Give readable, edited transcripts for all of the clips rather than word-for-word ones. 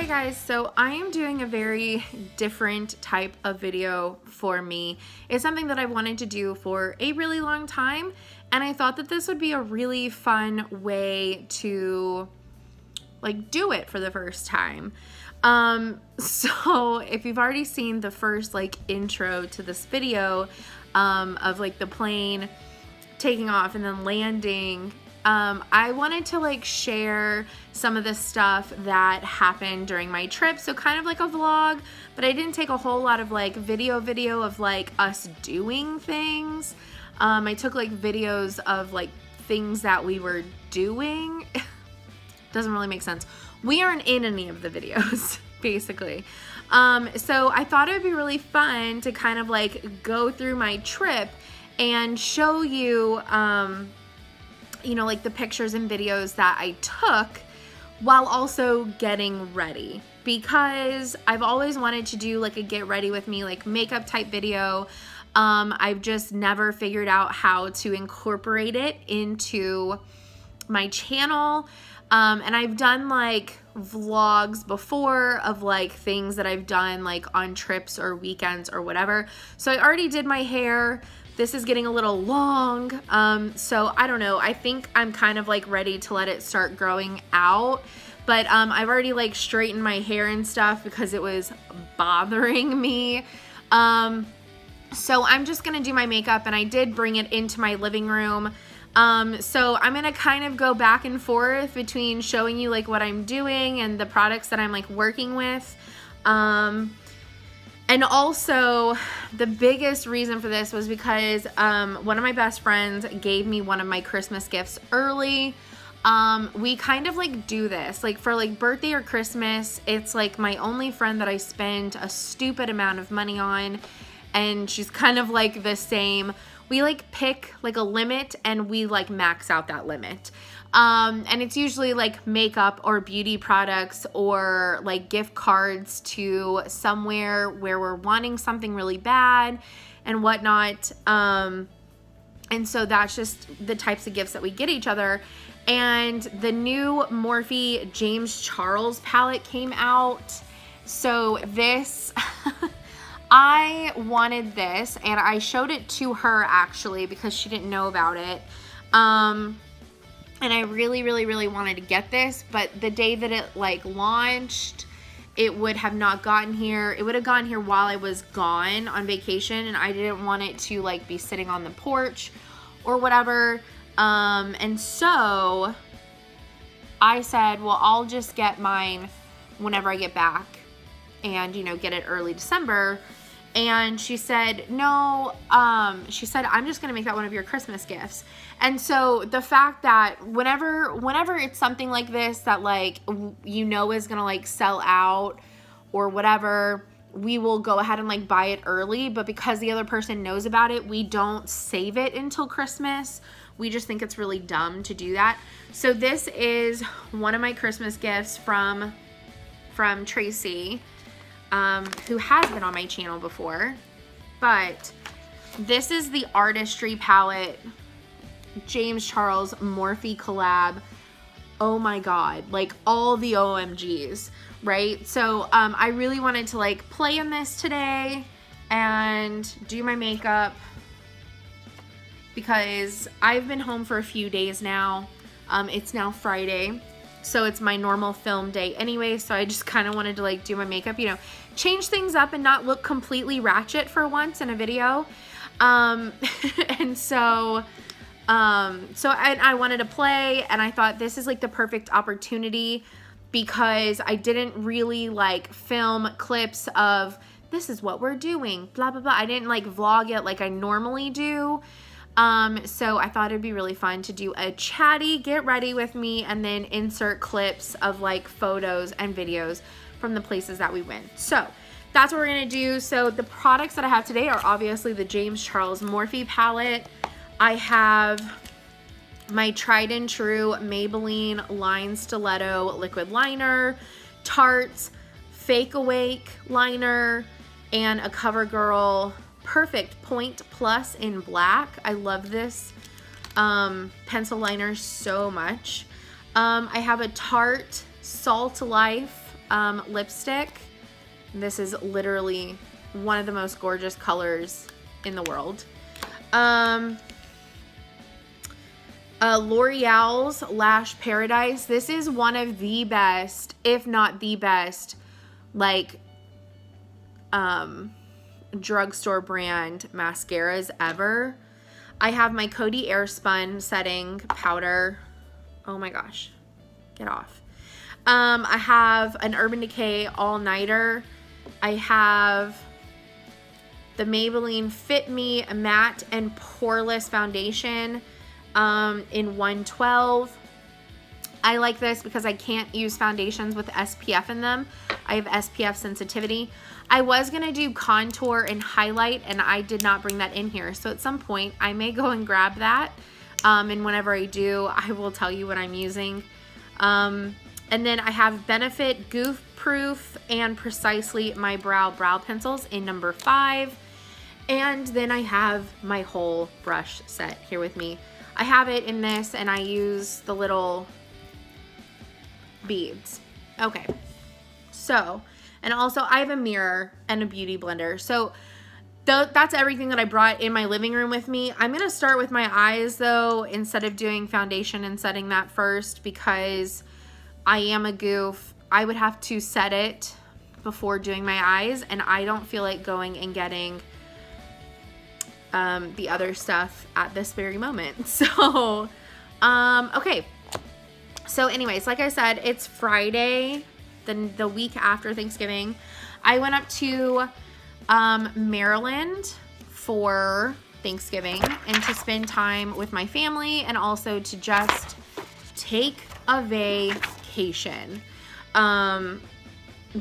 Hey guys, so I am doing a very different type of video for me. It's something that I wanted to do for a really long time, and I thought that this would be a really fun way to like do it for the first time. So if you've already seen the first like intro to this video of like the plane taking off and then landing, I wanted to like share some of the stuff that happened during my trip, so kind of like a vlog, but I didn't take a whole lot of like video of like us doing things. I took like videos of like things that we were doing. Doesn't really make sense. We aren't in any of the videos basically. So I thought it would be really fun to kind of like go through my trip and show you you know, like the pictures and videos that I took while also getting ready, because I've always wanted to do like a get ready with me like makeup type video. I've just never figured out how to incorporate it into my channel. And I've done like vlogs before of like things that I've done like on trips or weekends or whatever. So I already did my hair. This is getting a little long, so I don't know. I think I'm kind of like ready to let it start growing out, but I've already like straightened my hair and stuff because it was bothering me. So I'm just gonna do my makeup, and I did bring it into my living room. So I'm gonna kind of go back and forth between showing you like what I'm doing and the products that I'm like working with. And also, the biggest reason for this was because one of my best friends gave me one of my Christmas gifts early. We kind of like do this, like for like birthday or Christmas, it's like my only friend that I spend a stupid amount of money on, and she's kind of like the same. We like pick like a limit and we like max out that limit. And it's usually like makeup or beauty products or like gift cards to somewhere where we're wanting something really bad and whatnot. And so that's just the types of gifts that we get each other. And the new Morphe James Charles palette came out. So this, I wanted this, and I showed it to her actually because she didn't know about it. And I really wanted to get this, but the day that it like launched, it would have not gotten here. It would have gotten here while I was gone on vacation, and I didn't want it to like be sitting on the porch or whatever. And so I said, well, I'll just get mine whenever I get back and, you know, get it early December. And she said, no, she said, I'm just gonna make that one of your Christmas gifts. And so the fact that whenever it's something like this that like, you know, is gonna like sell out or whatever, we will go ahead and like buy it early. But because the other person knows about it, we don't save it until Christmas. We just think it's really dumb to do that. So this is one of my Christmas gifts from Tracy, who has been on my channel before. But this is the Artistry palette, James Charles Morphe collab. Oh my god, like all the OMGs, right? So I really wanted to like play in this today and do my makeup because I've been home for a few days now. It's now Friday, so it's my normal film day anyway, so I just kind of wanted to like do my makeup, you know, change things up and not look completely ratchet for once in a video. And so I wanted to play, and I thought this is like the perfect opportunity because I didn't really like film clips of this is what we're doing, blah, blah, blah. I didn't like vlog it like I normally do. So I thought it'd be really fun to do a chatty get ready with me and then insert clips of like photos and videos from the places that we went. So that's what we're gonna do. So the products that I have today are obviously the James Charles Morphe palette. I have my tried and true Maybelline Line Stiletto liquid liner, Tarte's Fake Awake liner, and a CoverGirl Perfect Point Plus in black. I love this pencil liner so much. I have a Tarte Salt Life lipstick. This is literally one of the most gorgeous colors in the world. L'Oreal's Lash Paradise. This is one of the best, if not the best, like, drugstore brand mascaras ever. I have my Coty Airspun setting powder. Oh my gosh, get off. I have an Urban Decay all-nighter. I have the Maybelline Fit Me Matte and Poreless Foundation in 112. I like this because I can't use foundations with SPF in them. I have SPF sensitivity. I was gonna do contour and highlight, and I did not bring that in here. So at some point, I may go and grab that. And whenever I do, I will tell you what I'm using. And then I have Benefit Goof Proof and Precisely My Brow pencils in number 5. And then I have my whole brush set here with me. I have it in this, and I use the little beads. Okay, so, and also I have a mirror and a beauty blender. So that's everything that I brought in my living room with me. I'm gonna start with my eyes though, instead of doing foundation and setting that first, because I am a goof. I would have to set it before doing my eyes, and I don't feel like going and getting the other stuff at this very moment. So, okay. So anyways, like I said, it's Friday, the week after Thanksgiving. I went up to Maryland for Thanksgiving and to spend time with my family, and also to just take a vacation,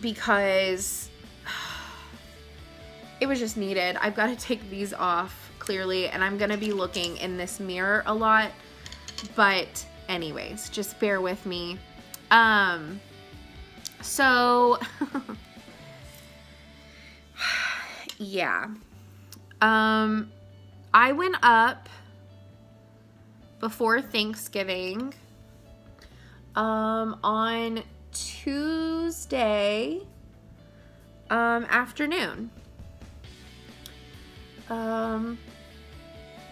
because it was just needed. I've got to take these off clearly, and I'm gonna be looking in this mirror a lot, but anyways, just bear with me. So yeah, I went up before Thanksgiving on Tuesday afternoon.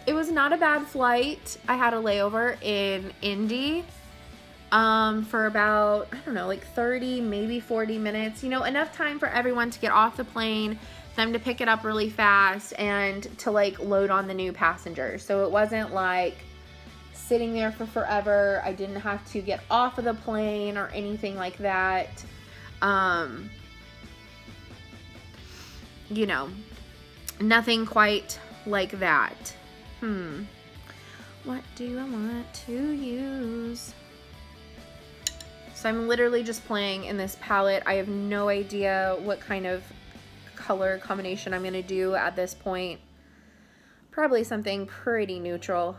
It was not a bad flight. I had a layover in Indy for about, I don't know, like 30, maybe 40 minutes. You know, enough time for everyone to get off the plane, them to pick it up really fast, and to like load on the new passengers. So it wasn't like sitting there for forever. I didn't have to get off of the plane or anything like that. You know, nothing quite like that. What do I want to use? So I'm literally just playing in this palette. I have no idea what kind of color combination I'm gonna do at this point. Probably something pretty neutral.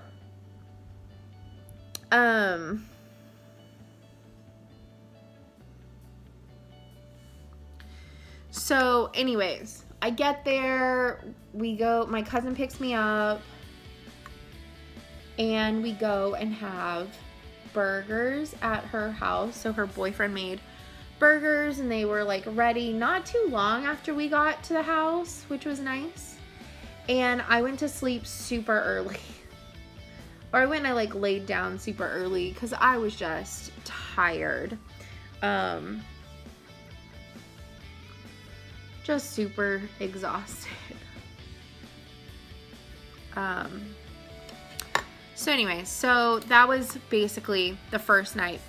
So anyways, I get there, we go, my cousin picks me up, and we go and have burgers at her house. So her boyfriend made burgers, and they were like ready not too long after we got to the house, which was nice. And I went to sleep super early. Or I went and I like laid down super early because I was just tired. Just super exhausted. So anyways, so that was basically the first night.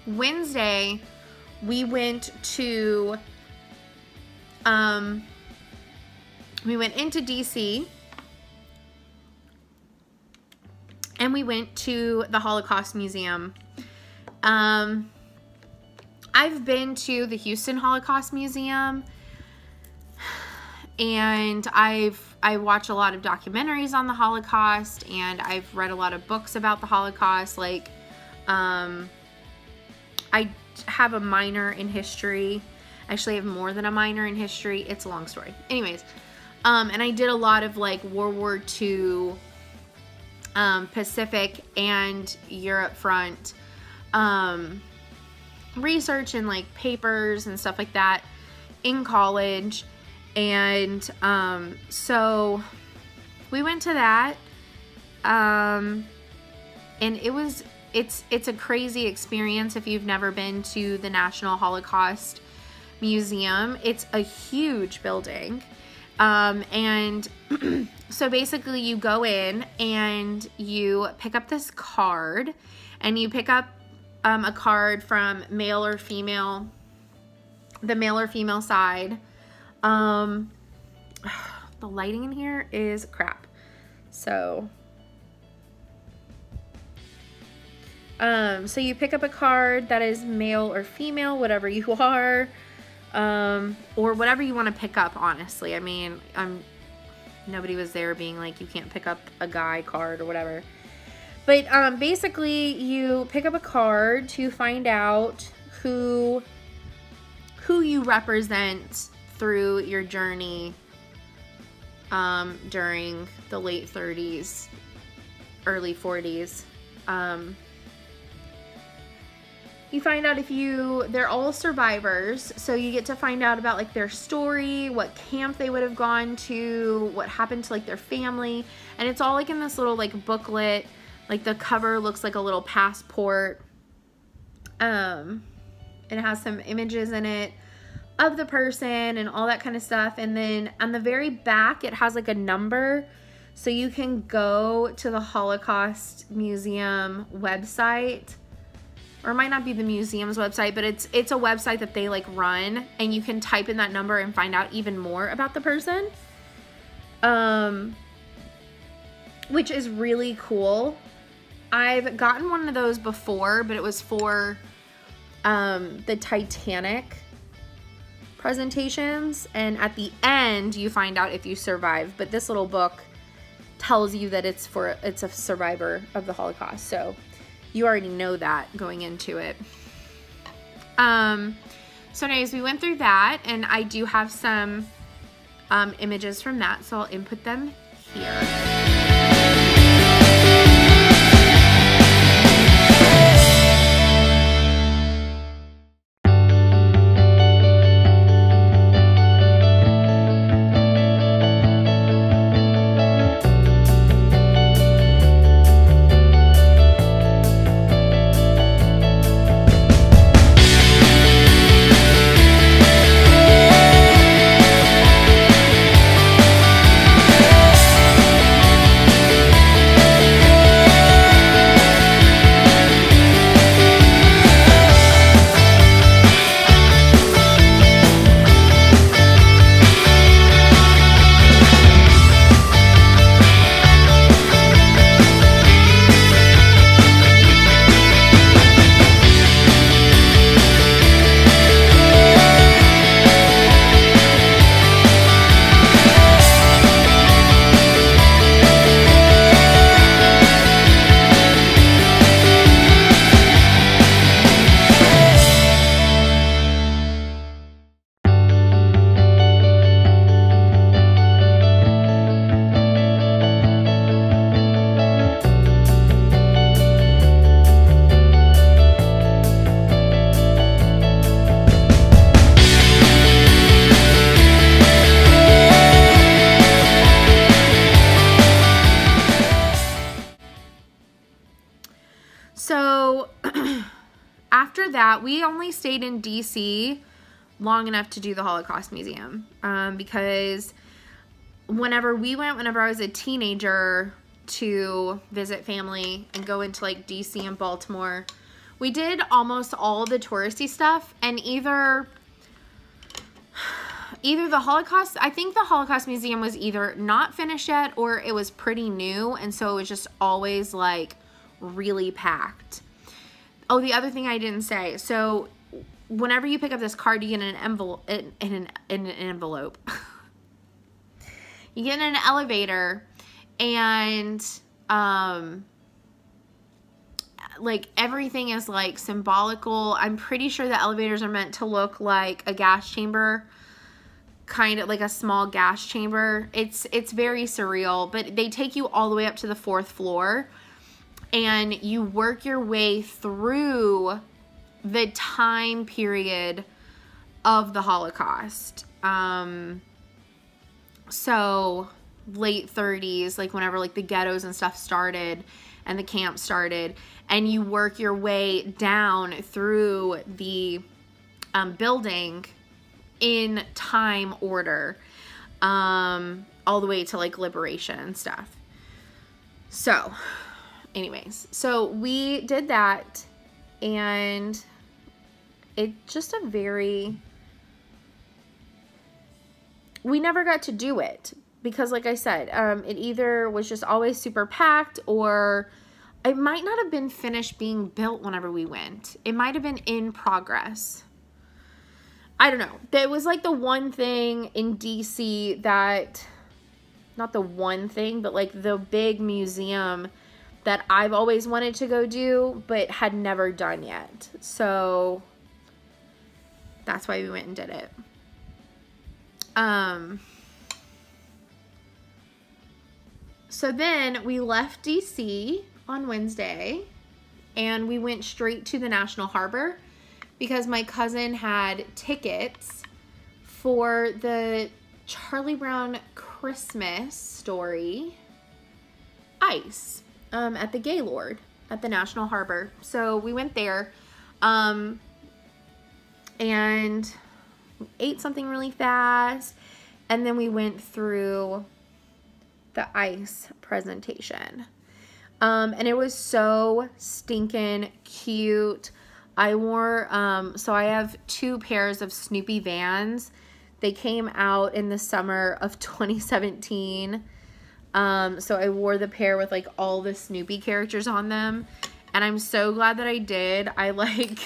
Wednesday, we went to, we went into DC, and we went to the Holocaust Museum. I've been to the Houston Holocaust Museum, and I watch a lot of documentaries on the Holocaust, and I've read a lot of books about the Holocaust. Like, I have a minor in history. Actually, I have more than a minor in history. It's a long story. Anyways, and I did a lot of like World War II, Pacific and Europe front, research and like papers and stuff like that in college. And so we went to that, and it's a crazy experience if you've never been to the National Holocaust Museum. It's a huge building. And so basically you go in and you pick up this card, and you pick up a card from male or female, the male or female side. The lighting in here is crap. So you pick up a card that is male or female, whatever you are, or whatever you want to pick up, honestly. I mean, nobody was there being like, you can't pick up a guy card or whatever. But basically you pick up a card to find out who you represent through your journey during the late 30s, early 40s. You find out they're all survivors, so you get to find out about like their story, what camp they would have gone to, what happened to like their family, and it's all like in this little like booklet. Like the cover looks like a little passport. It has some images in it of the person and all that kind of stuff. And then on the very back, it has like a number. So you can go to the Holocaust Museum website, or it might not be the museum's website, but it's a website that they like run, and you can type in that number and find out even more about the person. Which is really cool. I've gotten one of those before, but it was for the Titanic presentations, and at the end you find out if you survive, but this little book tells you that it's a survivor of the Holocaust, so you already know that going into it. So anyways, we went through that, and I do have some images from that, so I'll input them here. So after that, we only stayed in DC long enough to do the Holocaust Museum, because whenever I was a teenager to visit family and go into like DC and Baltimore, we did almost all the touristy stuff, and either the Holocaust, I think the Holocaust Museum was either not finished yet or it was pretty new, and so it was just always like really packed. Oh, the other thing I didn't say, so whenever you pick up this card, you get an envelope in an envelope. You get in an elevator, and like everything is like symbolical. I'm pretty sure the elevators are meant to look like a gas chamber, kind of like a small gas chamber. It's very surreal, but they take you all the way up to the 4th floor, and you work your way through the time period of the Holocaust. So late 30s, like whenever like the ghettos and stuff started and the camps started, and you work your way down through the building in time order, all the way to like liberation and stuff. So anyways, so we did that, and it just a very, we never got to do it because like I said, it either was just always super packed, or it might not have been finished being built whenever we went. It might have been in progress. I don't know. There was like the one thing in DC that, not the one thing, but like the big museum that I've always wanted to go do, but had never done yet. So that's why we went and did it. So then we left DC on Wednesday, and we went straight to the National Harbor because my cousin had tickets for the Charlie Brown Christmas story ice at the Gaylord at the National Harbor. So we went there, and ate something really fast, and then we went through the ice presentation. And it was so stinking cute. I wore, so I have 2 pairs of Snoopy Vans. They came out in the summer of 2017. So I wore the pair with like all the Snoopy characters on them, and I'm so glad that I did. I like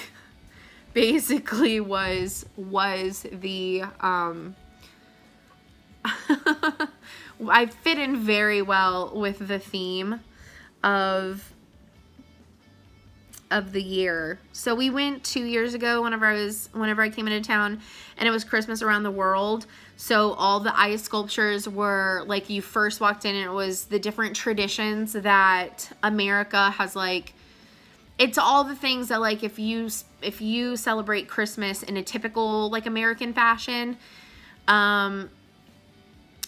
basically was the, I fit in very well with the theme of the year. So we went 2 years ago whenever I came into town, and it was Christmas around the world. So all the ice sculptures were like, you first walked in and it was the different traditions that America has, like, it's all the things that like if you celebrate Christmas in a typical like American fashion,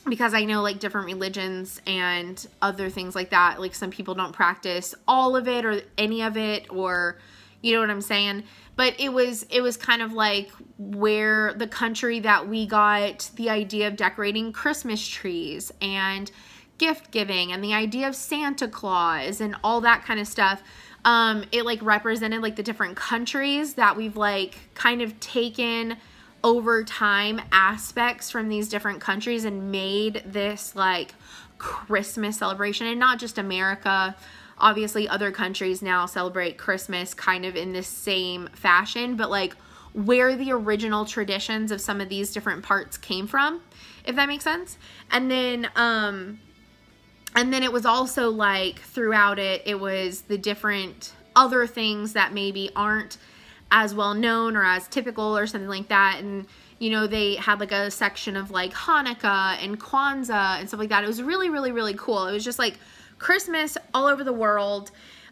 because I know like different religions and other things like that, like some people don't practice all of it or any of it, or you know what I'm saying? But it was kind of like where the country that we got the idea of decorating Christmas trees and gift giving and the idea of Santa Claus and all that kind of stuff. It like represented like the different countries that we've like kind of taken over time aspects from these different countries and made this like Christmas celebration. And not just America, obviously other countries now celebrate Christmas kind of in this same fashion, but like where the original traditions of some of these different parts came from, if that makes sense. And then it was also like throughout it was the different other things that maybe aren't as well known or as typical or something like that. And you know, they had like a section of like Hanukkah and Kwanzaa and stuff like that. It was really, really, really cool. It was just like Christmas all over the world,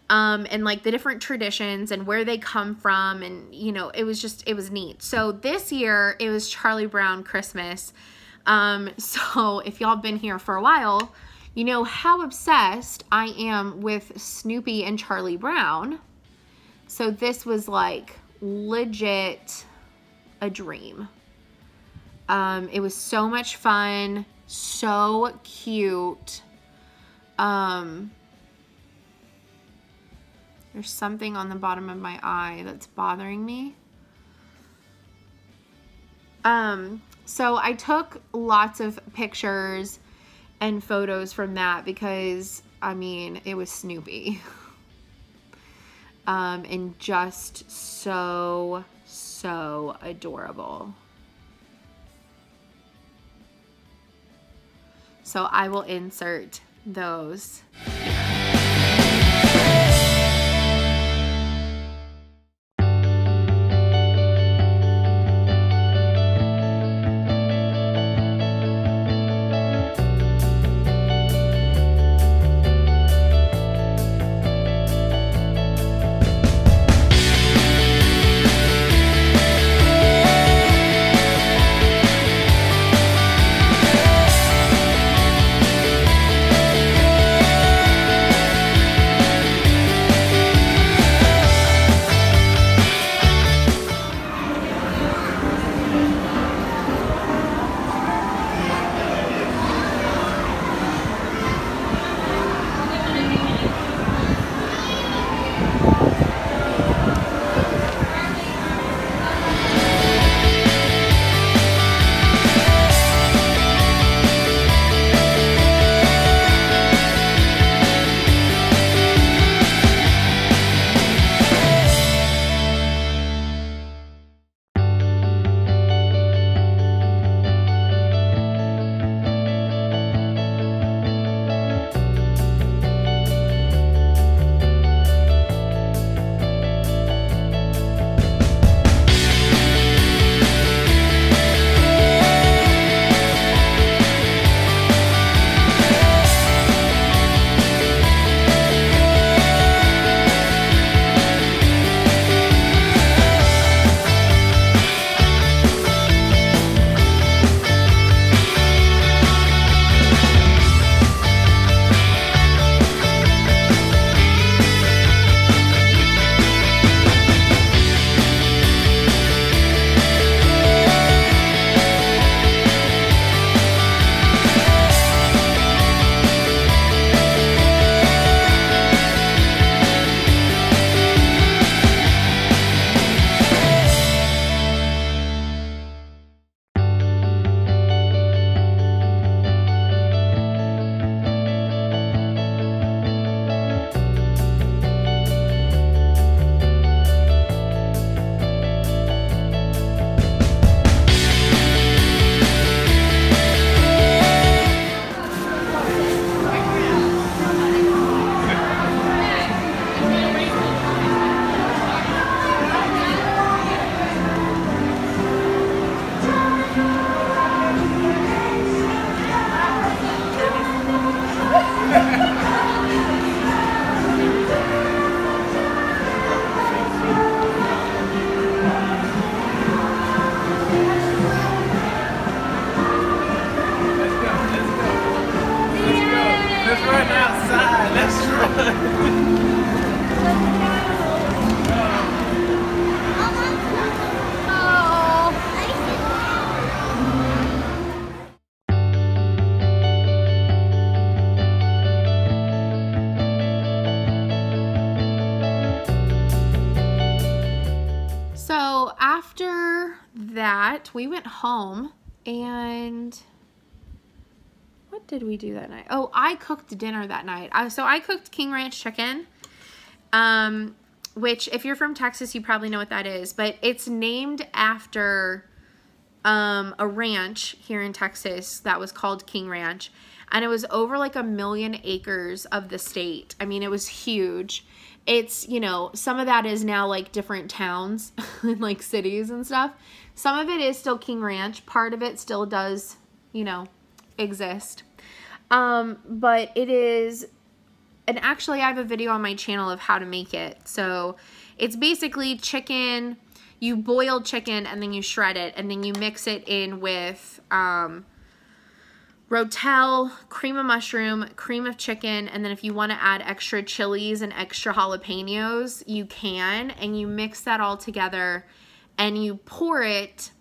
and like the different traditions and where they come from, and you know, it was neat. So this year it was Charlie Brown Christmas. So if y'all been here for a while, you know how obsessed I am with Snoopy and Charlie Brown. So this was like legit a dream. It was so much fun, so cute. There's something on the bottom of my eye that's bothering me. So I took lots of pictures and photos from that because, I mean, it was Snoopy. And just so adorable. So I will insert those. that, we went home, and what did we do that night? Oh, I cooked dinner that night. So I cooked King Ranch chicken, which if you're from Texas, you probably know what that is, but it's named after a ranch here in Texas that was called King Ranch, and it was over like 1 million acres of the state. I mean, it was huge. It's, you know, some of that is now like different towns and like cities and stuff. Some of it is still King Ranch. Part of it still does, you know, exist. But it is, and actually I have a video on my channel of how to make it. So it's basically chicken. You boil chicken and then you shred it, and then you mix it in with Rotel, cream of mushroom, cream of chicken, and then if you want to add extra chilies and extra jalapenos, you can, and you mix that all together and you pour it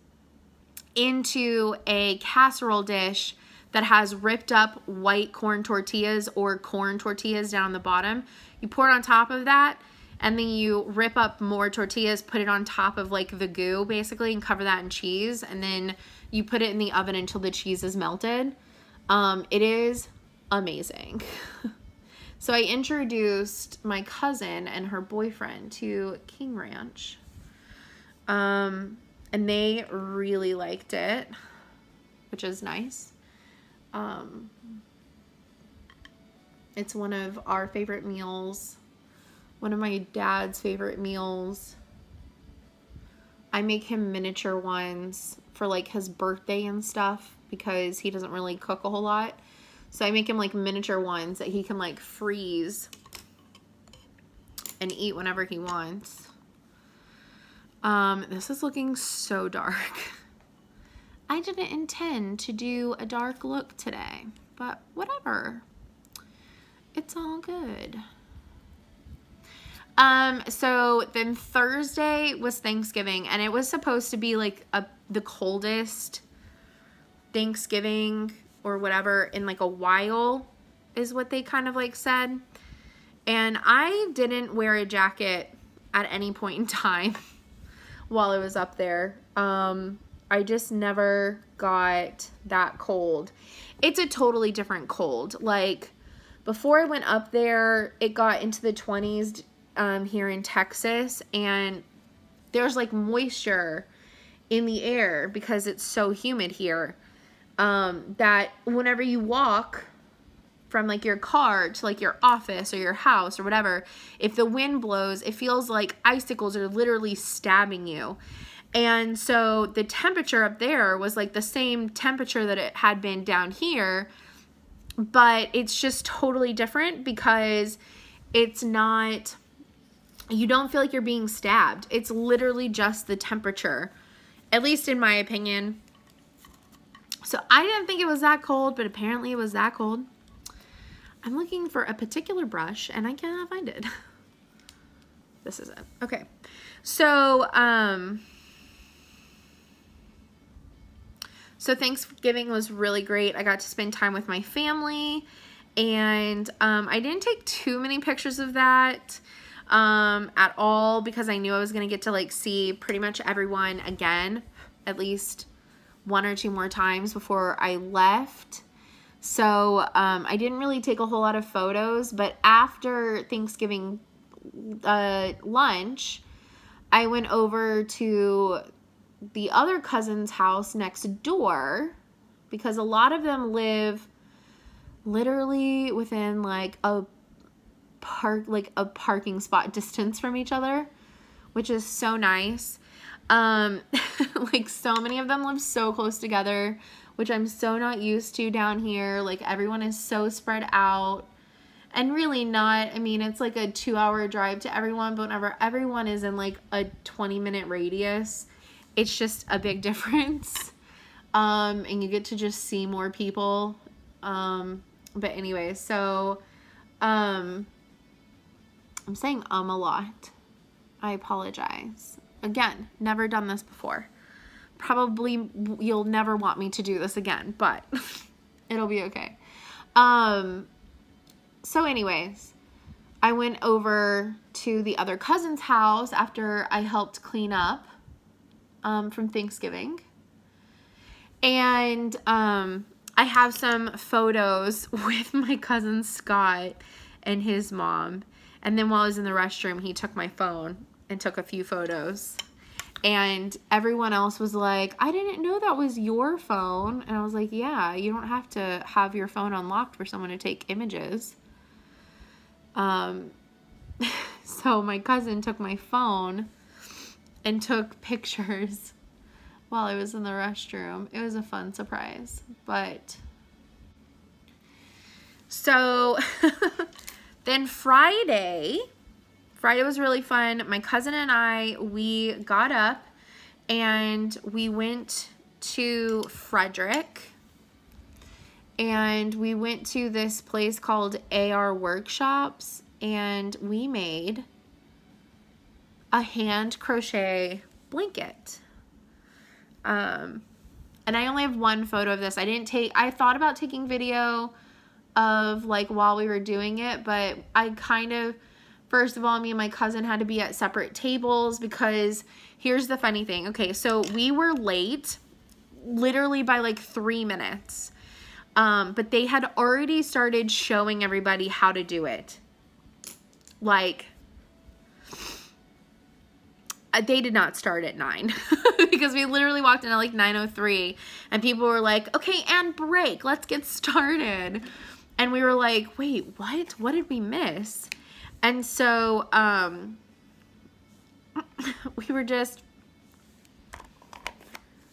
into a casserole dish that has ripped up white corn tortillas or corn tortillas down on the bottom. You pour it on top of that, and then you rip up more tortillas, put it on top of like the goo basically, and cover that in cheese, and then you put it in the oven until the cheese is melted. It is amazing. So I introduced my cousin and her boyfriend to King Ranch, and they really liked it, which is nice. It's one of our favorite meals. One of my dad's favorite meals. I make him miniature ones for like his birthday and stuff because he doesn't really cook a whole lot. So I make him like miniature ones that he can like freeze and eat whenever he wants. This is looking so dark. I didn't intend to do a dark look today, but whatever. It's all good. So then Thursday was Thanksgiving, and it was supposed to be like the coldest Thanksgiving or whatever in like a while, is what they kind of like said. And I didn't wear a jacket at any point in time while I was up there. I just never got that cold. It's a totally different cold. Like before I went up there, it got into the 20s here in Texas, and there's like moisture in the air because it's so humid here, that whenever you walk from like your car to like your office or your house or whatever, if the wind blows, it feels like icicles are literally stabbing you. And so the temperature up there was like the same temperature that it had been down here, but it's just totally different because it's not, you don't feel like you're being stabbed. It's literally just the temperature, at least in my opinion. So I didn't think it was that cold, but apparently it was that cold. I'm looking for a particular brush and I cannot find it. This is it. Okay. So, so Thanksgiving was really great. I got to spend time with my family, and I didn't take too many pictures of that at all because I knew I was going to get to like see pretty much everyone again, at least 1 or 2 more times before I left. So I didn't really take a whole lot of photos, but after Thanksgiving lunch, I went over to the other cousin's house next door because a lot of them live literally within like a parking spot distance from each other, which is so nice. Like so many of them live so close together, which I'm so not used to down here. Like everyone is so spread out, and really not, I mean, it's like a 2-hour drive to everyone, but whenever everyone is in like a 20-minute radius, it's just a big difference. And you get to just see more people. But anyway, so, I'm saying a lot. I apologize. Again, never done this before. Probably you'll never want me to do this again, but it'll be okay. So anyways, I went over to the other cousin's house after I helped clean up from Thanksgiving. And I have some photos with my cousin Scott and his mom. And then while I was in the restroom, he took my phone and took a few photos. And everyone else was like, I didn't know that was your phone. And I was like, yeah, you don't have to have your phone unlocked for someone to take images. So my cousin took my phone and took pictures while I was in the restroom. It was a fun surprise. But so then Friday was really fun. My cousin and I, we got up and we went to Frederick, and we went to this place called AR Workshops, and we made a hand crochet blanket. And I only have one photo of this. I thought about taking video of like while we were doing it, but I kind of, first of all, me and my cousin had to be at separate tables because here's the funny thing. Okay, so we were late literally by like 3 minutes. But they had already started showing everybody how to do it. Like, they did not start at 9 because we literally walked in at like 9:03 and people were like, okay, and break, let's get started. And we were like, wait, what did we miss? And so, we were just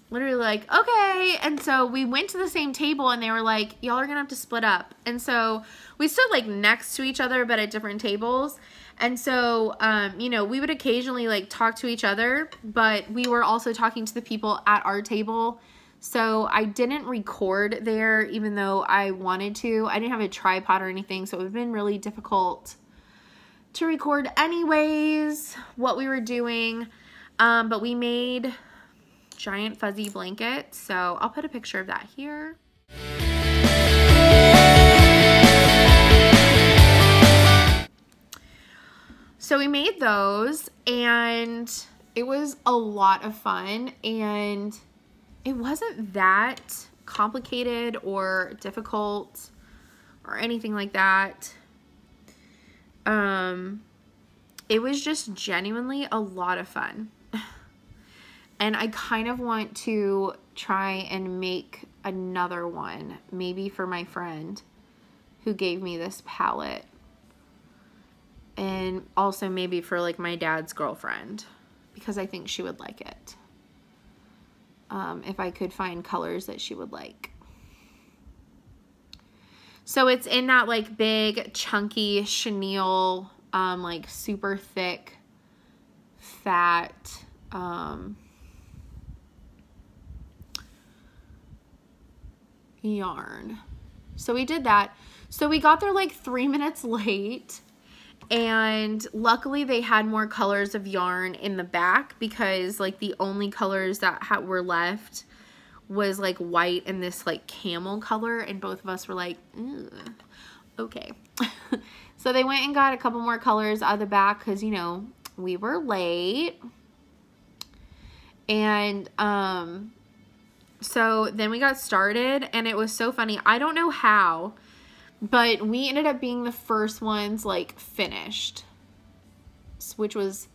literally like, okay. And so we went to the same table and they were like, y'all are gonna have to split up. And so we stood like next to each other, but at different tables. And so, you know, we would occasionally like talk to each other, but we were also talking to the people at our table. So I didn't record there, even though I wanted to. I didn't have a tripod or anything, so it would have been really difficult to record anyways what we were doing. But we made giant fuzzy blankets, so I'll put a picture of that here. So we made those, and it was a lot of fun, and it wasn't that complicated or difficult or anything like that. It was just genuinely a lot of fun. And I kind of want to try and make another one, maybe for my friend who gave me this palette. And also maybe for like my dad's girlfriend, because I think she would like it. If I could find colors that she would like. So it's in that like big chunky chenille, like super thick, fat, yarn. So we did that. So we got there like 3 minutes late, and luckily they had more colors of yarn in the back, because like the only colors that were left was like white and this like camel color, and both of us were like, okay. So they went and got a couple more colors out of the back because, you know, we were late. And so then we got started, and it was so funny. I don't know how, but we ended up being the first ones like finished, which was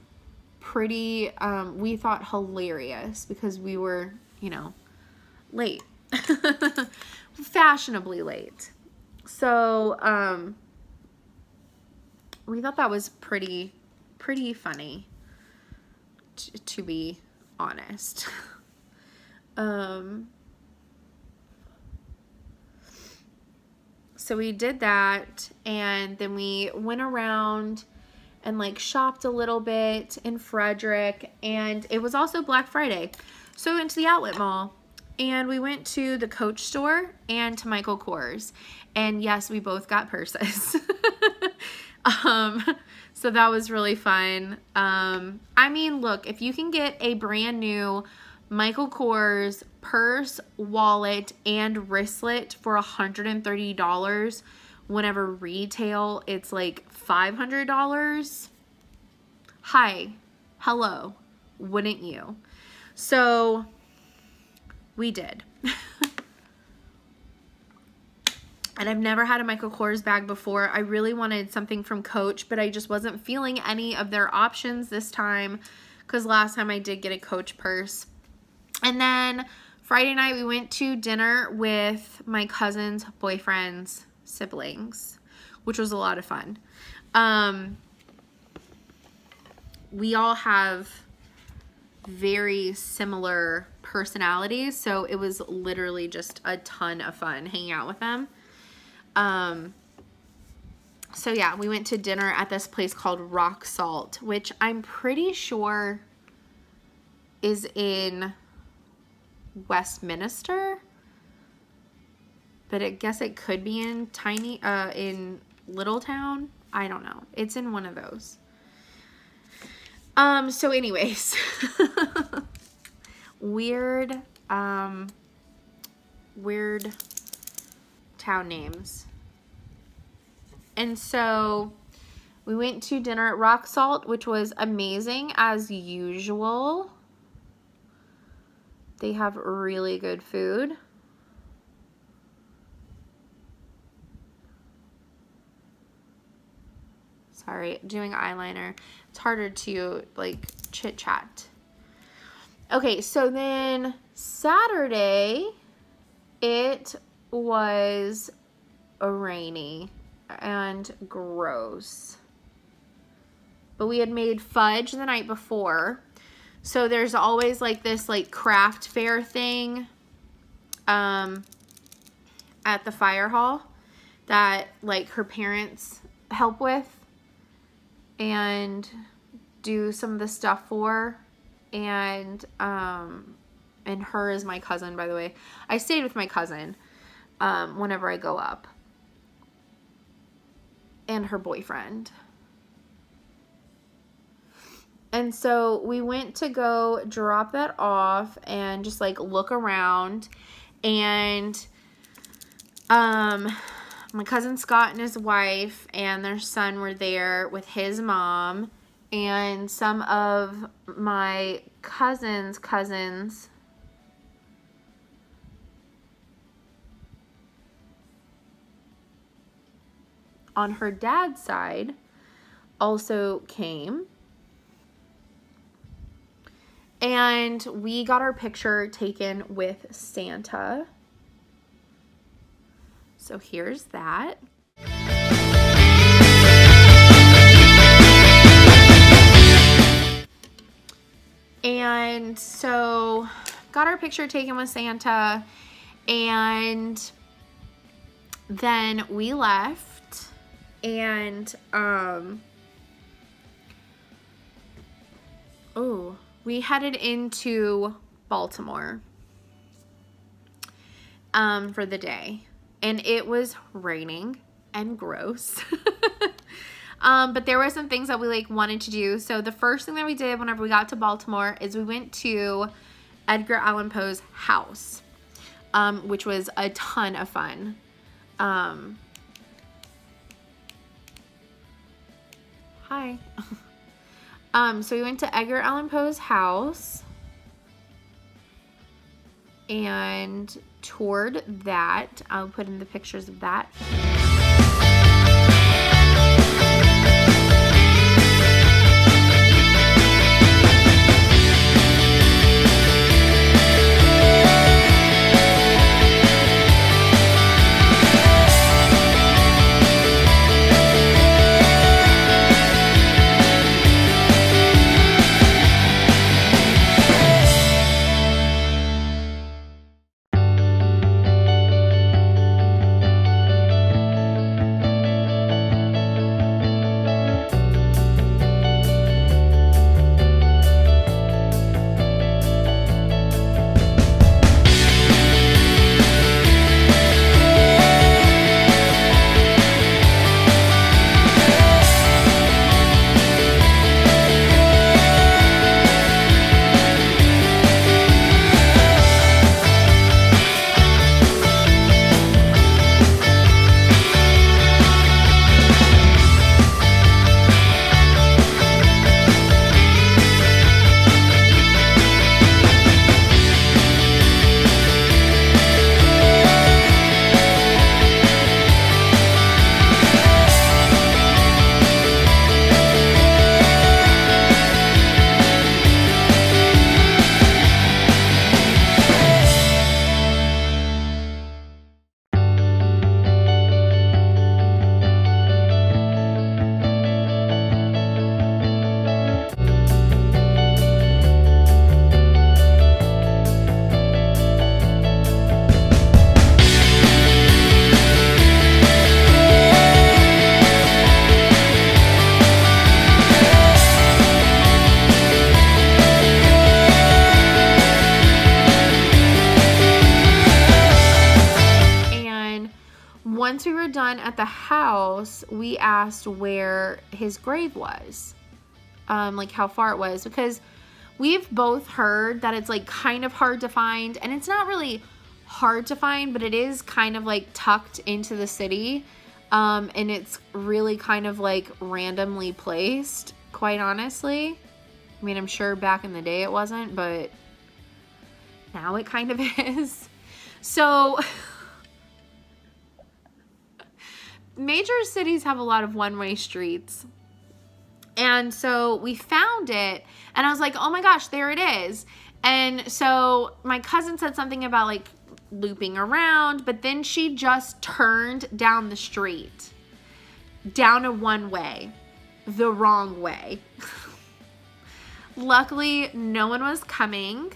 pretty, we thought hilarious because we were, you know, late, fashionably late. So, we thought that was pretty funny, to be honest. So we did that, and then we went around and like shopped a little bit in Frederick, and it was also Black Friday. So we went to the outlet mall, and we went to the Coach store and to Michael Kors, and yes, we both got purses. So that was really fun. I mean, look, if you can get a brand new Michael Kors purse, wallet, and wristlet for $130, whenever retail it's like $500. Hi, hello, wouldn't you? So we did. And I've never had a Michael Kors bag before. I really wanted something from Coach, but I just wasn't feeling any of their options this time because last time I did get a Coach purse. And then Friday night we went to dinner with my cousin's boyfriend's siblings, which was a lot of fun. We all have very similar personalities, so it was literally just a ton of fun hanging out with them. So yeah, we went to dinner at this place called Rock Salt, which I'm pretty sure is in Westminster, but I guess it could be in in Littletown. I don't know. It's in one of those. So anyways, weird town names. And so we went to dinner at Rock Salt, which was amazing as usual. They have really good food. Sorry, doing eyeliner. It's harder to like chit chat. Okay, so then Saturday, it was rainy and gross. But we had made fudge the night before. So there's always like this like craft fair thing at the fire hall that like her parents help with and do some of the stuff for. And her is my cousin, by the way. I stayed with my cousin whenever I go up. And her boyfriend. And so we went to go drop that off and just like look around. And my cousin Scott and his wife and their son were there with his mom. And some of my cousin's cousins on her dad's side also came. And we got our picture taken with Santa. So here's that. And so got our picture taken with Santa, and then we left, and we headed into Baltimore for the day, and it was raining and gross. But there were some things that we like wanted to do. So the first thing that we did whenever we got to Baltimore is we went to Edgar Allan Poe's house, which was a ton of fun. Hi. So we went to Edgar Allan Poe's house and toured that. I'll put in the pictures of that. Once we were done at the house, we asked where his grave was, like how far it was, because we've both heard that it's like kind of hard to find, and it's not really hard to find, but it is kind of like tucked into the city, and it's really kind of like randomly placed, quite honestly. I mean, I'm sure back in the day it wasn't, but now it kind of is. So major cities have a lot of one-way streets. And so we found it, and I was like, oh my gosh, there it is. And so my cousin said something about like looping around, but then she just turned down the street, down a one-way, the wrong way. Luckily, no one was coming.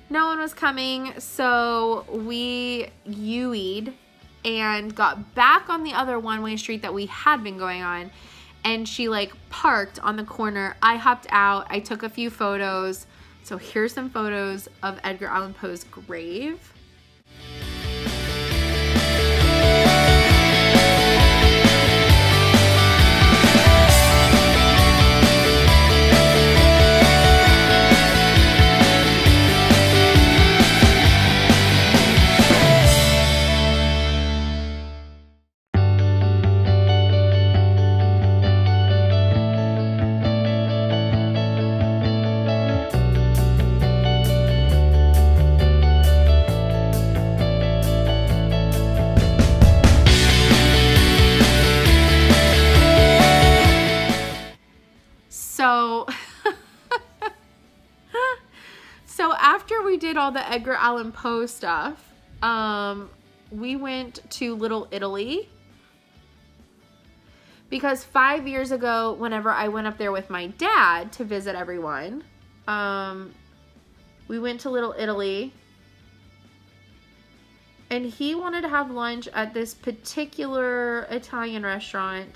No one was coming, so we U-ed and got back on the other one-way street that we had been going on, and she like parked on the corner. I hopped out, I took a few photos. So here's some photos of Edgar Allan Poe's grave. So after we did all the Edgar Allan Poe stuff, we went to Little Italy, because 5 years ago, whenever I went up there with my dad to visit everyone, we went to Little Italy, and he wanted to have lunch at this particular Italian restaurant,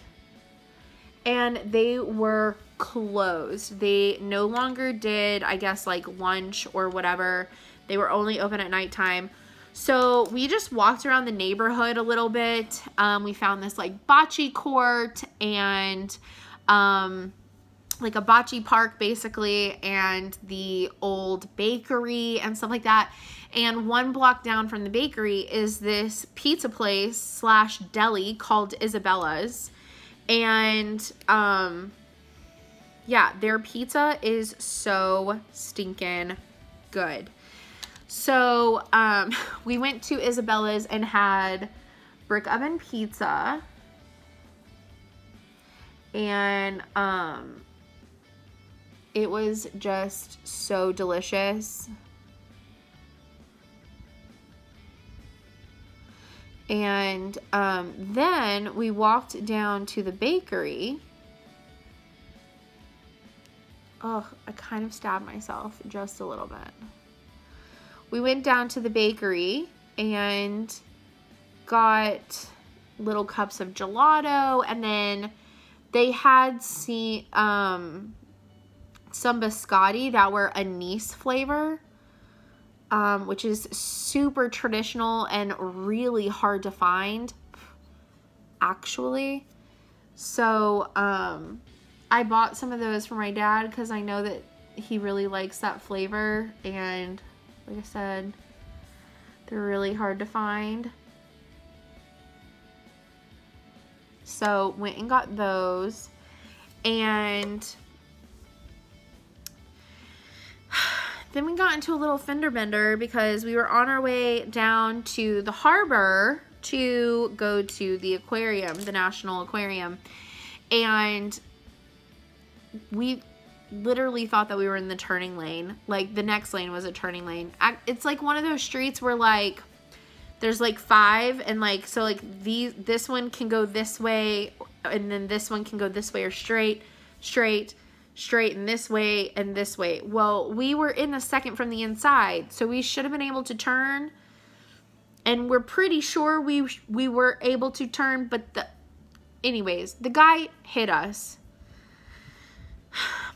and they were closed. They no longer did, I guess, like lunch or whatever. They were only open at nighttime. So we just walked around the neighborhood a little bit. We found this like bocce court and like a bocce park basically, and the old bakery and stuff like that. And 1 block down from the bakery is this pizza place slash deli called Isabella's. And yeah, their pizza is so stinking good. So we went to Isabella's and had brick oven pizza, and it was just so delicious. And then we walked down to the bakery. Oh, I kind of stabbed myself just a little bit. We went down to the bakery and got little cups of gelato, and then they had some biscotti that were anise flavor, which is super traditional and really hard to find, actually. So I bought some of those for my dad because I know that he really likes that flavor, and like I said, they're really hard to find. So went and got those, and then we got into a little fender bender because we were on our way down to the harbor to go to the aquarium, the National Aquarium, and we literally thought that we were in the turning lane. Like, the next lane was a turning lane. It's like one of those streets where like there's like 5, and like, so like this one can go this way, and then this one can go this way, or straight, and this way, and this way. Well, we were in the second from the inside, so we should have been able to turn, and we're pretty sure we were able to turn, but anyways, the guy hit us.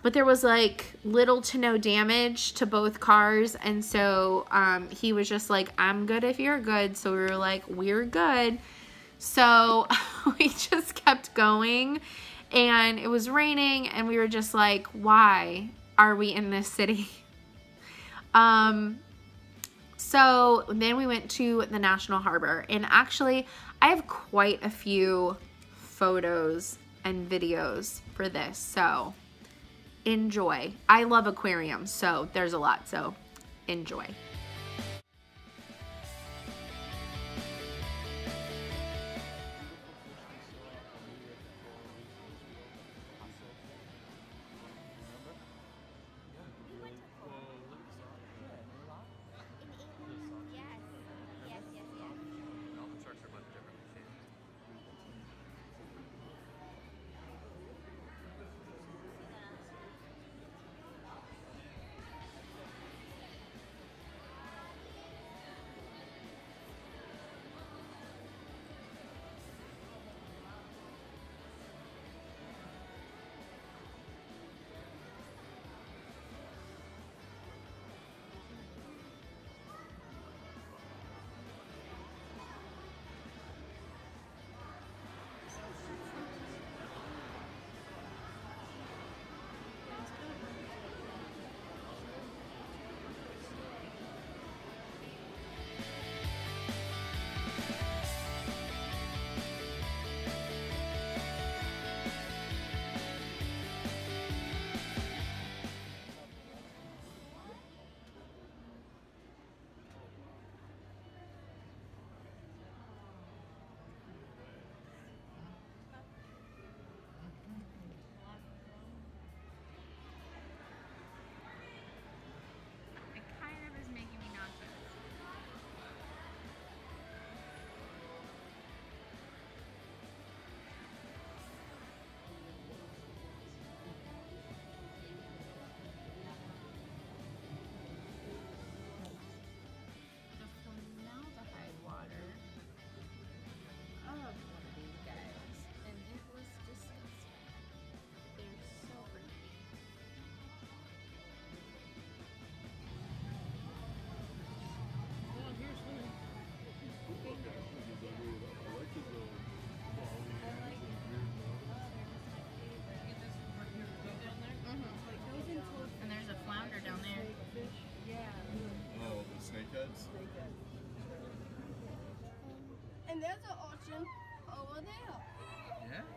but there was like little to no damage to both cars. And so he was just like, I'm good if you're good. So we were like, we're good. So we just kept going, and it was raining, and we were just like, why are we in this city? So then we went to the National Harbor, and actually I have quite a few photos and videos for this, so enjoy. I love aquariums, so there's a lot, so enjoy. And there's an ocean over there. Yeah?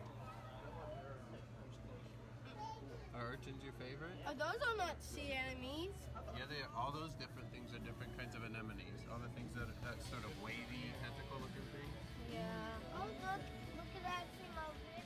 Are urchins your favorite? Those are not sea anemones. Yeah, they are. All those different things are different kinds of anemones. All the things that sort of wavy, tentacle looking thing. Yeah. Oh, look at that thing over there.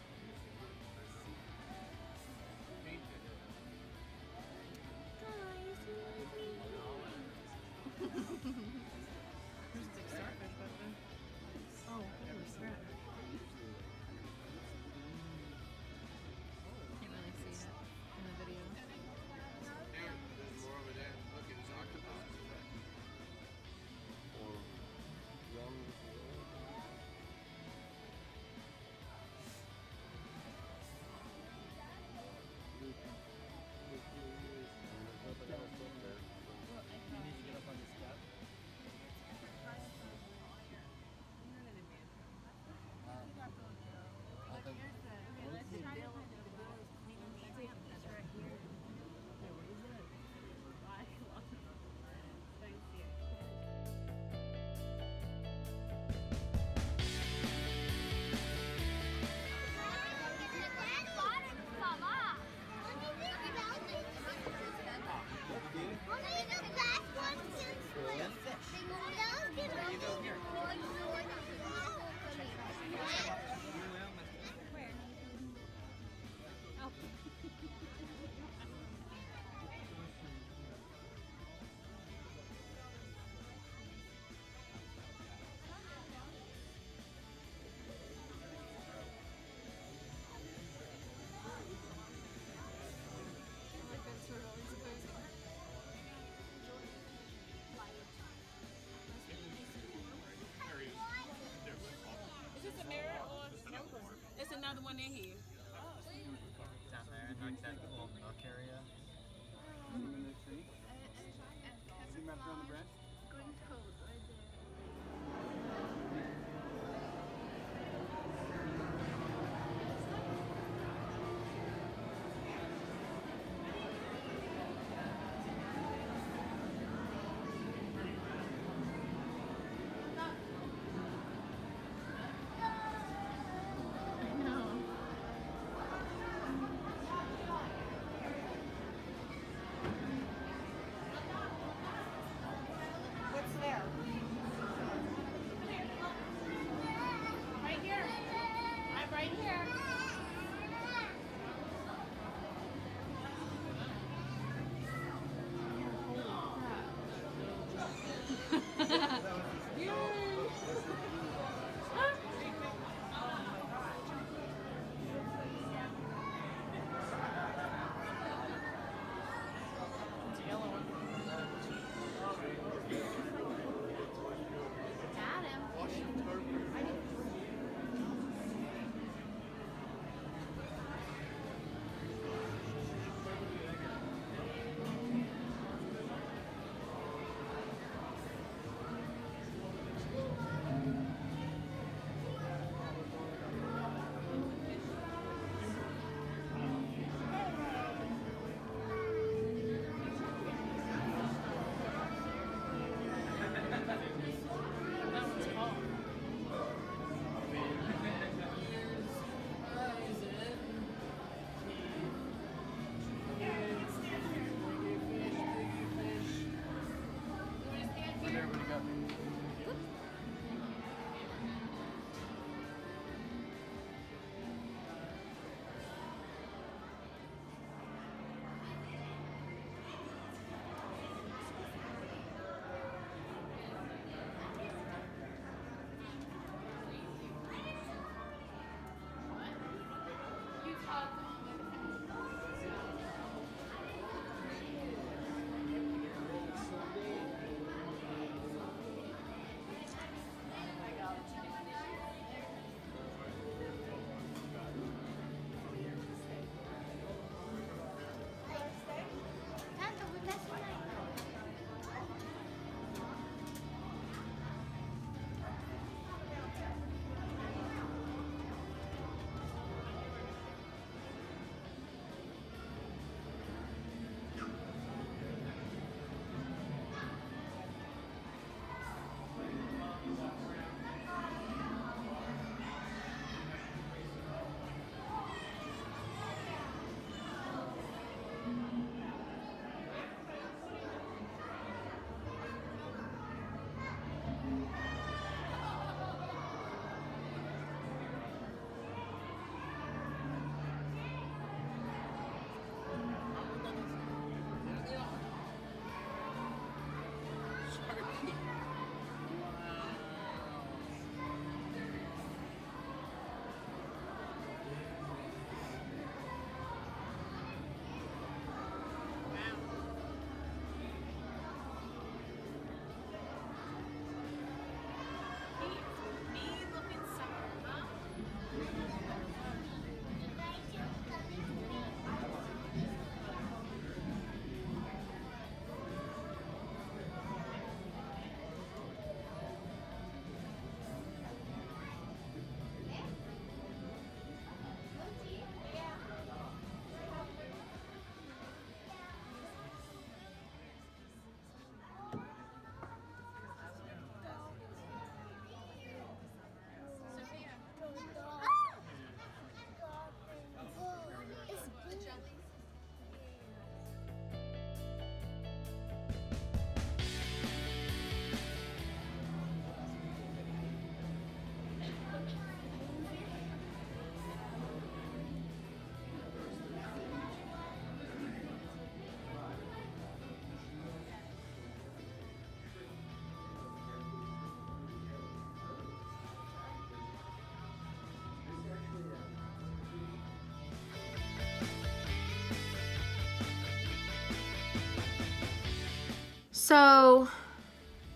So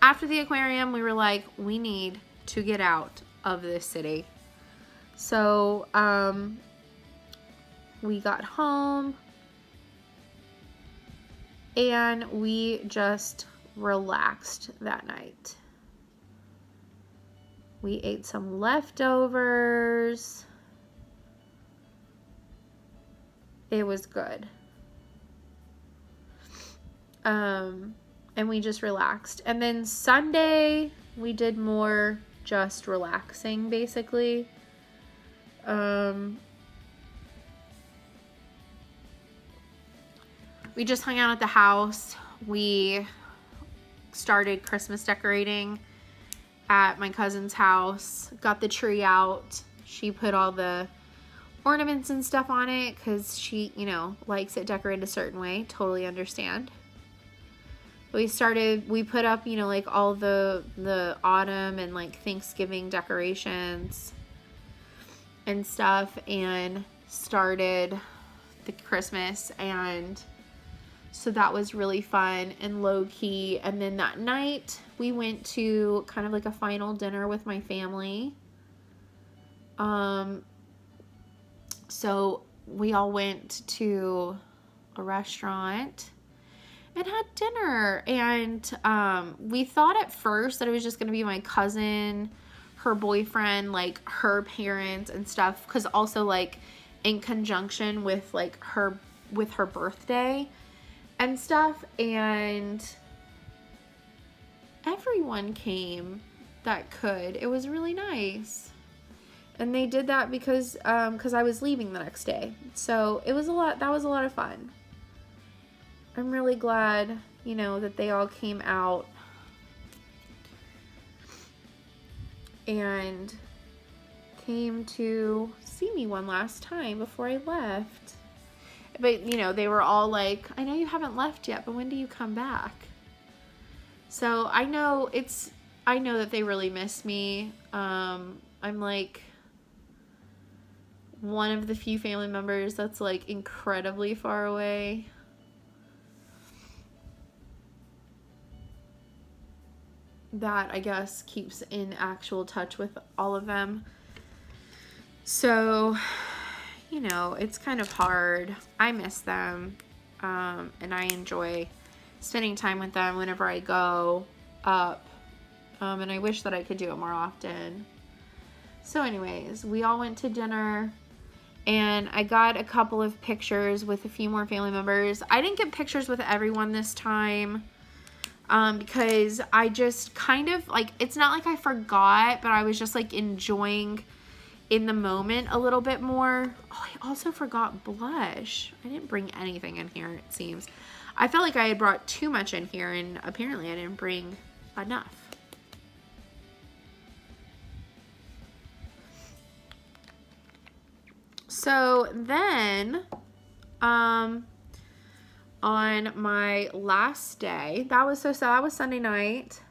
after the aquarium, we were like, we need to get out of this city. So we got home and we just relaxed that night. We ate some leftovers. It was good. And we just relaxed. And then Sunday, we did more just relaxing, basically. We just hung out at the house. We started Christmas decorating at my cousin's house. Got the tree out. She put all the ornaments and stuff on it because she, you know, likes it decorated a certain way. Totally understand. We put up, you know, like all the autumn and like Thanksgiving decorations and stuff, and started the Christmas, and so that was really fun and low key. And then that night we went to kind of like a final dinner with my family. So we all went to a restaurant and had dinner, and we thought at first that it was just gonna be my cousin, her boyfriend, like her parents and stuff, because also like in conjunction with like her birthday and stuff, and everyone came that could. It was really nice. And they did that because I was leaving the next day. So it was that was a lot of fun. I'm really glad, you know, that they all came out and came to see me one last time before I left. But, you know, they were all like, I know you haven't left yet, but when do you come back? So I know that they really miss me. I'm like one of the few family members that's like incredibly far away. That I guess keeps in actual touch with all of them. So, you know, it's kind of hard. I miss them, and I enjoy spending time with them whenever I go up, and I wish that I could do it more often. So anyways, we all went to dinner, and I got a couple of pictures with a few more family members. I didn't get pictures with everyone this time, because I just kind of like, it's not like I forgot, but I was just like enjoying in the moment a little bit more. Oh, I also forgot blush. I didn't bring anything in here, it seems. I felt like I had brought too much in here, and apparently I didn't bring enough. So then, on my last day, that was Sunday night.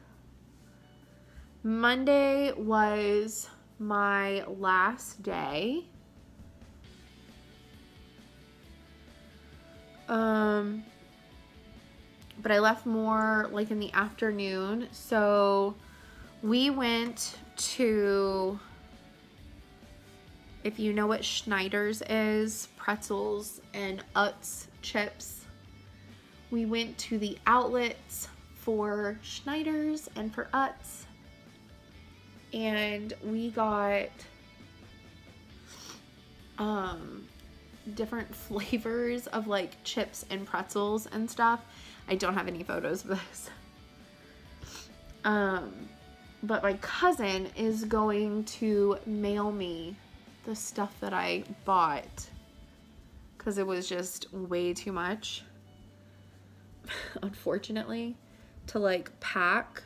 Monday was my last day. But I left more like in the afternoon. So we went to, if you know what Schneider's is, pretzels and Utz chips. We went to the outlets for Schneider's and for Utz, and we got different flavors of like chips and pretzels and stuff. I don't have any photos of this. But my cousin is going to mail me the stuff that I bought because it was just way too much, unfortunately, to like pack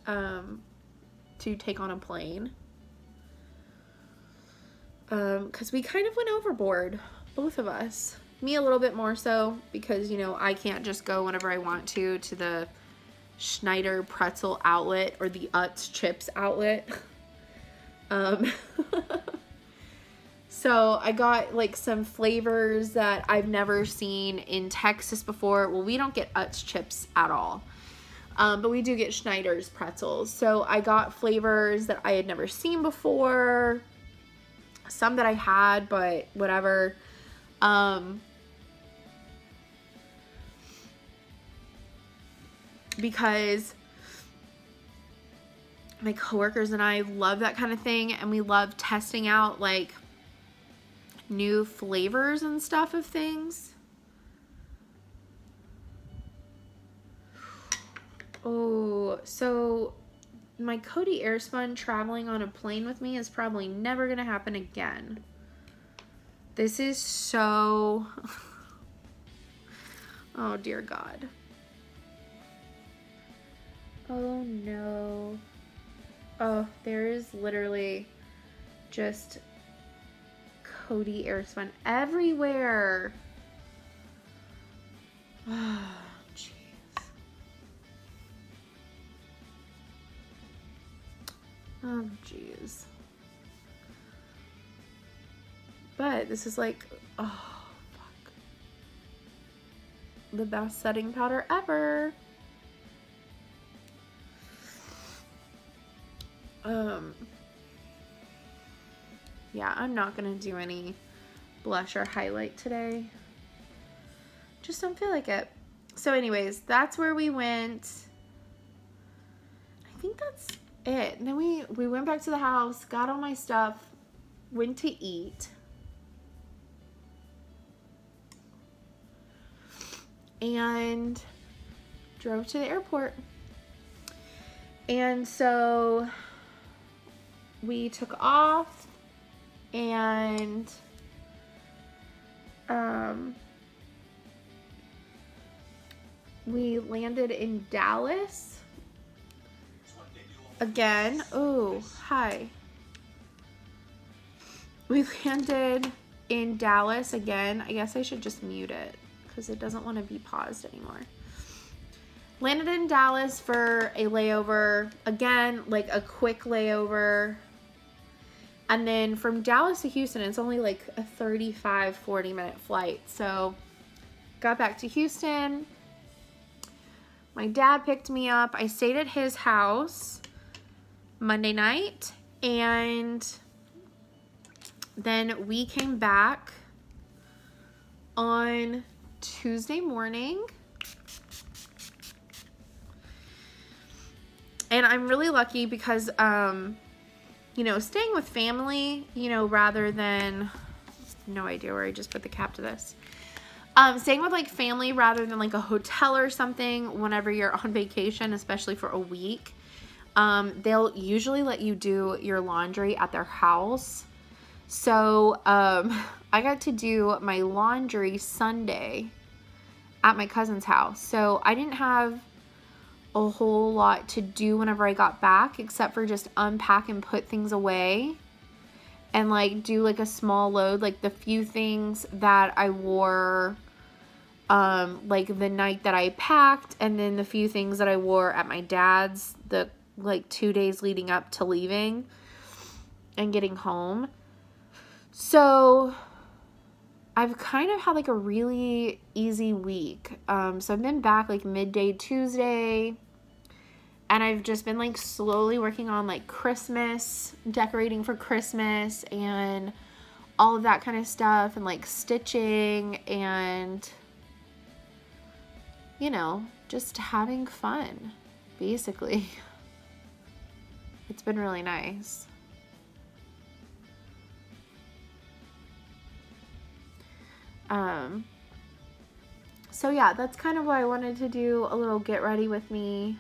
to take on a plane, because we kind of went overboard, both of us. Me a little bit more so because, you know, I can't just go whenever I want to the Schneider pretzel outlet or the Utz chips outlet. So I got like some flavors that I've never seen in Texas before. Well, we don't get Utz chips at all. But we do get Schneider's pretzels. So I got flavors that I had never seen before. Some that I had, but whatever. Because my coworkers and I love that kind of thing, and we love testing out like new flavors and stuff of things. Oh, so my Cody Airspun traveling on a plane with me is probably never gonna happen again. This is so oh dear God. Oh no. Oh, there is literally just Cody Airspun everywhere. Oh, jeez. Oh, jeez. But this is like, oh, fuck. The best setting powder ever. Yeah, I'm not gonna do any blush or highlight today. Just don't feel like it. So anyways, that's where we went. I think that's it. And then we went back to the house, got all my stuff, went to eat. And drove to the airport. And so we took off, and we landed in Dallas again. Oh, hi. We landed in Dallas again. I guess I should just mute it because it doesn't want to be paused anymore. Landed in Dallas for a layover. Again, like a quick layover. And then from Dallas to Houston, it's only like a 35-40 minute flight. So got back to Houston. My dad picked me up. I stayed at his house Monday night. And then we came back on Tuesday morning. And I'm really lucky because, you know, staying with family, you know, rather than, no idea where I just put the cap to this. Staying with like family rather than like a hotel or something whenever you're on vacation, especially for a week. They'll usually let you do your laundry at their house. So, I got to do my laundry Sunday at my cousin's house. So I didn't have a whole lot to do whenever I got back, except for just unpack and put things away and like do like a small load, like the few things that I wore like the night that I packed, and then the few things that I wore at my dad's the like 2 days leading up to leaving and getting home. So I've kind of had like a really easy week. So I've been back like midday Tuesday, and I've just been like slowly working on like Christmas, decorating for Christmas and all of that kind of stuff, and like stitching and, you know, just having fun, basically. It's been really nice. So yeah, that's kind of what I wanted to do, a little get ready with me.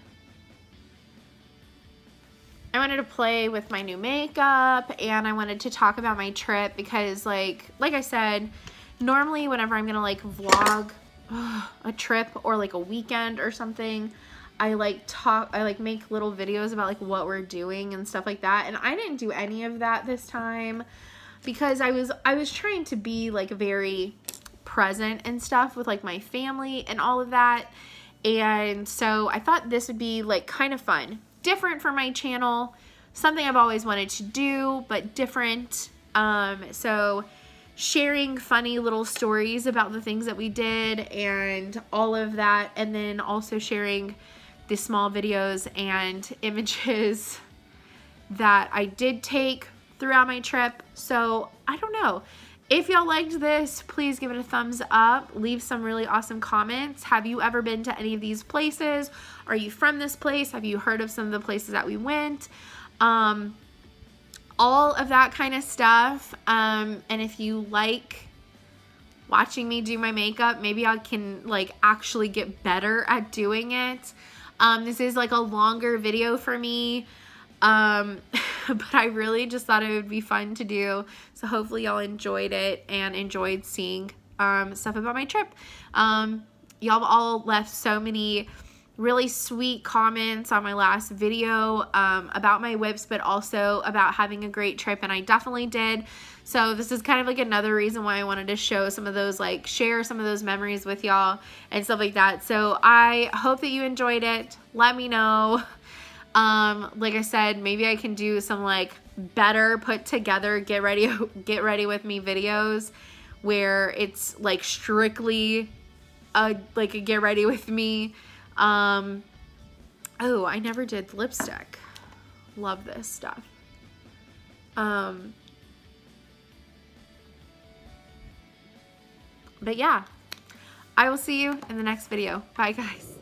I wanted to play with my new makeup, and I wanted to talk about my trip because like I said, normally whenever I'm gonna like vlog a trip or like a weekend or something, I like make little videos about like what we're doing and stuff like that. And I didn't do any of that this time because I was trying to be like very present and stuff with like my family and all of that. And so I thought this would be like kind of fun, different for my channel, something I've always wanted to do, but different. So sharing funny little stories about the things that we did and all of that, and then also sharing the small videos and images that I did take throughout my trip. So I don't know. If y'all liked this, please give it a thumbs up. Leave some really awesome comments. Have you ever been to any of these places? Are you from this place? Have you heard of some of the places that we went? All of that kind of stuff. And if you like watching me do my makeup, maybe I can like actually get better at doing it. This is like a longer video for me. But I really just thought it would be fun to do. So hopefully y'all enjoyed it and enjoyed seeing stuff about my trip. Y'all all left so many really sweet comments on my last video about my whips, but also about having a great trip, and I definitely did. So this is kind of like another reason why I wanted to show some of those, like share some of those memories with y'all and stuff like that. So I hope that you enjoyed it. Let me know. Like I said, maybe I can do some like better put together get ready with me videos where it's like strictly like a get ready with me. Oh, I never did lipstick. Love this stuff. But yeah, I will see you in the next video. Bye guys.